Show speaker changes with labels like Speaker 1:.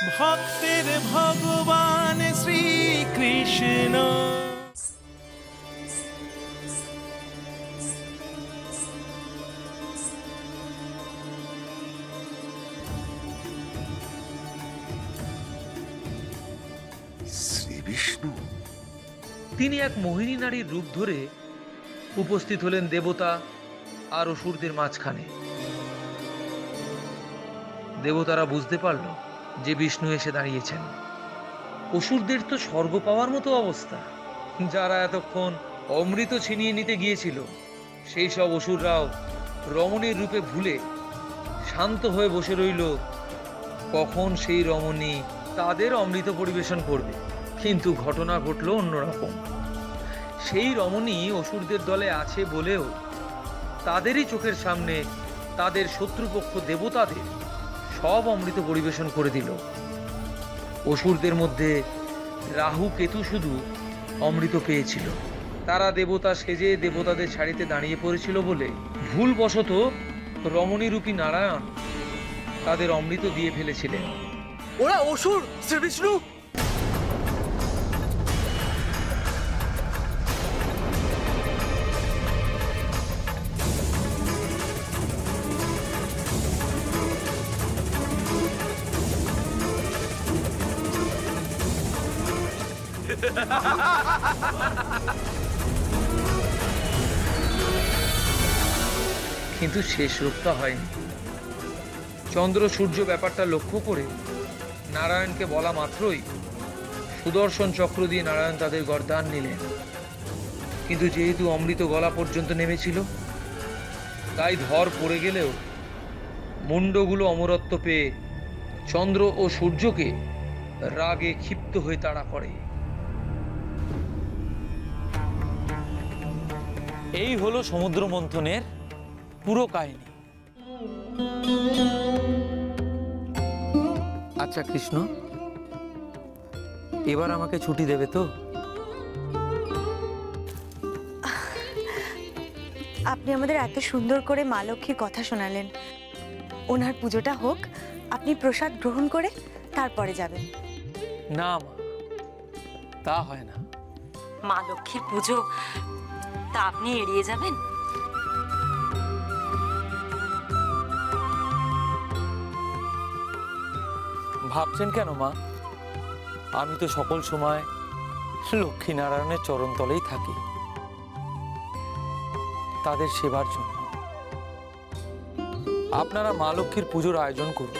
Speaker 1: ভক্তের ভগবান শ্রীকৃষ্ণ।
Speaker 2: শ্রীবিষ্ণু
Speaker 3: তিনি এক মোহিনী নারীর রূপ ধরে উপস্থিত হলেন দেবতা আর অসুরদের মাঝখানে। দেবতারা বুঝতে পারল যে বিষ্ণু এসে দাঁড়িয়েছেন। অসুরদের তো স্বর্গ পাওয়ার মতো অবস্থা। যারা এতক্ষণ অমৃত ছিনিয়ে নিতে গিয়েছিল সেই সব অসুররাও রমণীর রূপে ভুলে শান্ত হয়ে বসে রইল কখন সেই রমণী তাদের অমৃত পরিবেশন করবে। কিন্তু ঘটনা ঘটল অন্যরকম। সেই রমণী অসুরদের দলে আছে বলেও তাদেরই চোখের সামনে তাদের শত্রুপক্ষ দেবতাদের সব অমৃত পরিবেশন করে দিল। অসুরদের মধ্যে রাহু কেতু শুধু অমৃত পেয়েছিল। তারা দেবতা সেজে দেবতাদের ছাড়িতে দাঁড়িয়ে পড়েছিল বলে ভুলবশত রমণীরূপী নারায়ণ তাদের অমৃত দিয়ে ফেলেছিলেন।
Speaker 4: ওরা অসুর শ্রীবিষ্ণু।
Speaker 3: কিন্তু শেষ রূপটা হয়নি। চন্দ্র সূর্য ব্যাপারটা লক্ষ্য করে নারায়ণকে বলা মাত্রই সুদর্শন চক্র দিয়ে নারায়ণ তাদের গর্দান নিলেন। কিন্তু যেহেতু অমৃত গলা পর্যন্ত নেমেছিল তাই ধর পড়ে গেলেও মুন্ডগুলো অমরত্ব পেয়ে চন্দ্র ও সূর্যকে রাগে ক্ষিপ্ত হয়ে তাড়া করে। এই হলো সমুদ্র মন্থনের পুরো কাহিনী। আচ্ছা কৃষ্ণ, এবার আমাকে ছুটি দেবে তো?
Speaker 5: আপনি আমাদের এত সুন্দর করে মা লক্ষ্মীর কথা শোনালেন। ওনার পুজোটা হোক, আপনি প্রসাদ গ্রহণ করে তারপরে যাবেন।
Speaker 3: না মা, তা হয় না।
Speaker 6: মা লক্ষ্মীর পুজো, তা আপনি এড়িয়ে যাবেন?
Speaker 3: ভাবছেন কেন মা? আমি তো সকল সময় লক্ষ্মী নারায়ণের চরণ তলেই থাকি, তাদের সেবার জন্য। আপনারা মা লক্ষ্মীর পুজোর আয়োজন করুন।